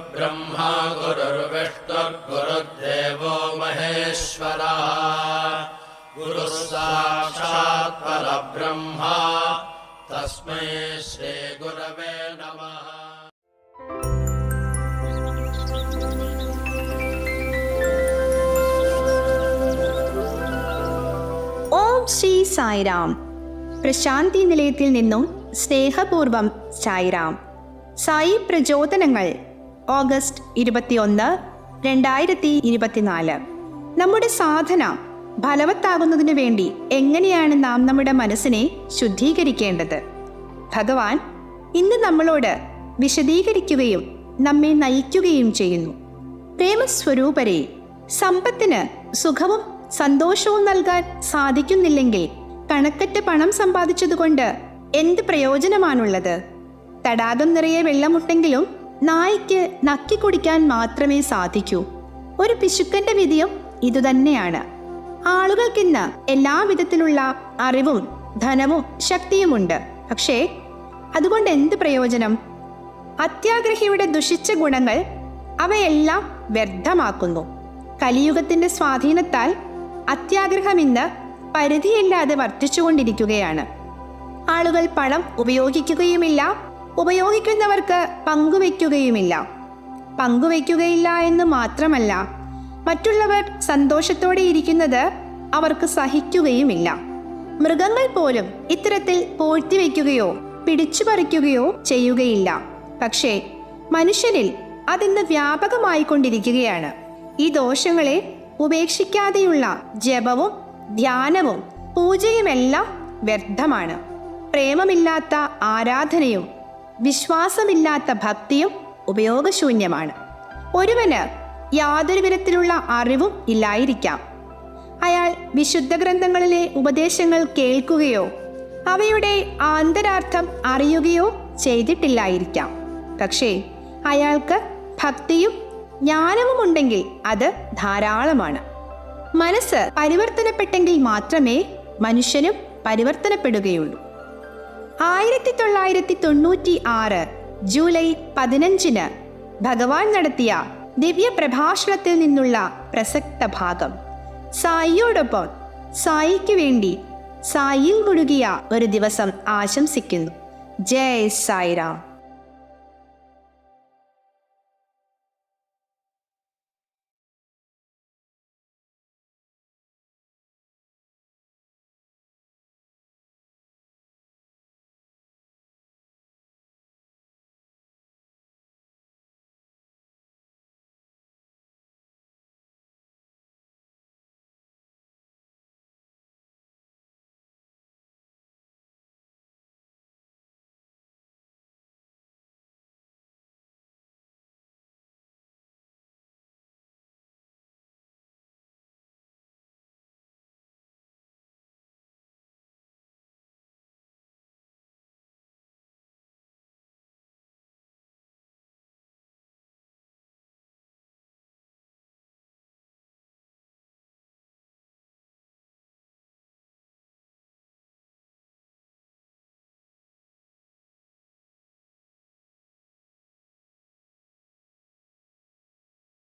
गुरुर्ब्रह्मा गुरुर्विष्णुर्गुरुर्देवो महेश्वरः गुरुः साक्षात् परब्रह्मा तस्मै श्रीगुरवे नमः। ഓം ശ്രീ സായിരാം. പ്രശാന്തി നിലയത്തിൽ നിന്നും സ്നേഹപൂർവം സായിരാം. സായി പ്രചോദനങ്ങൾ ഓഗസ്റ്റ് 21, 2024. നമ്മുടെ സാധന ഫലവത്താകുന്നതിനു വേണ്ടി എങ്ങനെയാണ് നാം നമ്മുടെ മനസ്സിനെ ശുദ്ധീകരിക്കേണ്ടത്? ഭഗവാൻ ഇന്ന് നമ്മളോട് വിശദീകരിക്കുകയും നമ്മെ നയിക്കുകയും ചെയ്യുന്നു. പ്രേമസ്വരൂപരെ, സമ്പത്തിന് സുഖവും സന്തോഷവും നൽകാൻ സാധിക്കുന്നില്ലെങ്കിൽ കണക്കറ്റ പണം സമ്പാദിച്ചതുകൊണ്ട് എന്ത് പ്രയോജനമാണുള്ളത്? തടാകം നിറയെ വെള്ളമുണ്ടെങ്കിലും നായ്ക്ക് നക്കി കുടിക്കാൻ മാത്രമേ സാധിക്കൂ. ഒരു പിശുക്കന്റെ വിധിയും ഇതുതന്നെയാണ്. ആളുകൾക്കിന്ന് എല്ലാവിധത്തിലുള്ള അറിവും ധനവും ശക്തിയുമുണ്ട്. പക്ഷേ അതുകൊണ്ട് എന്ത് പ്രയോജനം? അത്യാഗ്രഹിയുടെ ദുഷിച്ച ഗുണങ്ങൾ അവയെല്ലാം വ്യർത്ഥമാക്കുന്നു. കലിയുഗത്തിന്റെ സ്വാധീനത്താൽ അത്യാഗ്രഹം ഇന്ന് പരിധിയില്ലാതെ വർദ്ധിച്ചുകൊണ്ടിരിക്കുകയാണ്. ആളുകൾ പണം ഉപയോഗിക്കുകയുമില്ല, ഉപയോഗിക്കുന്നവർക്ക് പങ്കുവയ്ക്കുകയുമില്ല. പങ്കുവയ്ക്കുകയില്ല എന്ന് മാത്രമല്ല, മറ്റുള്ളവർ സന്തോഷത്തോടെ ഇരിക്കുന്നത് അവർക്ക് സഹിക്കുകയുമില്ല. മൃഗങ്ങൾ പോലും ഇത്തരത്തിൽ പൂഴ്ത്തിവെക്കുകയോ പിടിച്ചുപറിക്കുകയോ ചെയ്യുകയില്ല. പക്ഷേ മനുഷ്യനിൽ അതിന്ന് വ്യാപകമായിക്കൊണ്ടിരിക്കുകയാണ്. ഈ ദോഷങ്ങളെ ഉപേക്ഷിക്കാതെയുള്ള ജപവും ധ്യാനവും പൂജയുമെല്ലാം വ്യർത്ഥമാണ്. പ്രേമമില്ലാത്ത ആരാധനയും വിശ്വാസമില്ലാത്ത ഭക്തിയും ഉപയോഗശൂന്യമാണ്. ഒരുവന് യാതൊരു വിധത്തിലുള്ള അറിവും ഇല്ലായിരിക്കാം. അയാൾ വിശുദ്ധ ഗ്രന്ഥങ്ങളിലെ ഉപദേശങ്ങൾ കേൾക്കുകയോ അവയുടെ ആന്തരാർത്ഥം അറിയുകയോ ചെയ്തിട്ടില്ലായിരിക്കാം. പക്ഷേ അയാൾക്ക് ഭക്തിയും ജ്ഞാനവും ഉണ്ടെങ്കിൽ അത് ധാരാളമാണ്. മനസ്സ് പരിവർത്തനപ്പെട്ടെങ്കിൽ മാത്രമേ മനുഷ്യനും പരിവർത്തനപ്പെടുകയുള്ളൂ. 1996 ജൂലൈ 15 ഭഗവാൻ നടത്തിയ ദിവ്യ പ്രഭാഷണത്തിൽ നിന്നുള്ള പ്രസക്ത ഭാഗം. സായിയോടൊപ്പം സായിക്ക് വേണ്ടി സായിൽ മുഴുകിയ ഒരു ദിവസം ആശംസിക്കുന്നു. ജയ് സായിരാം.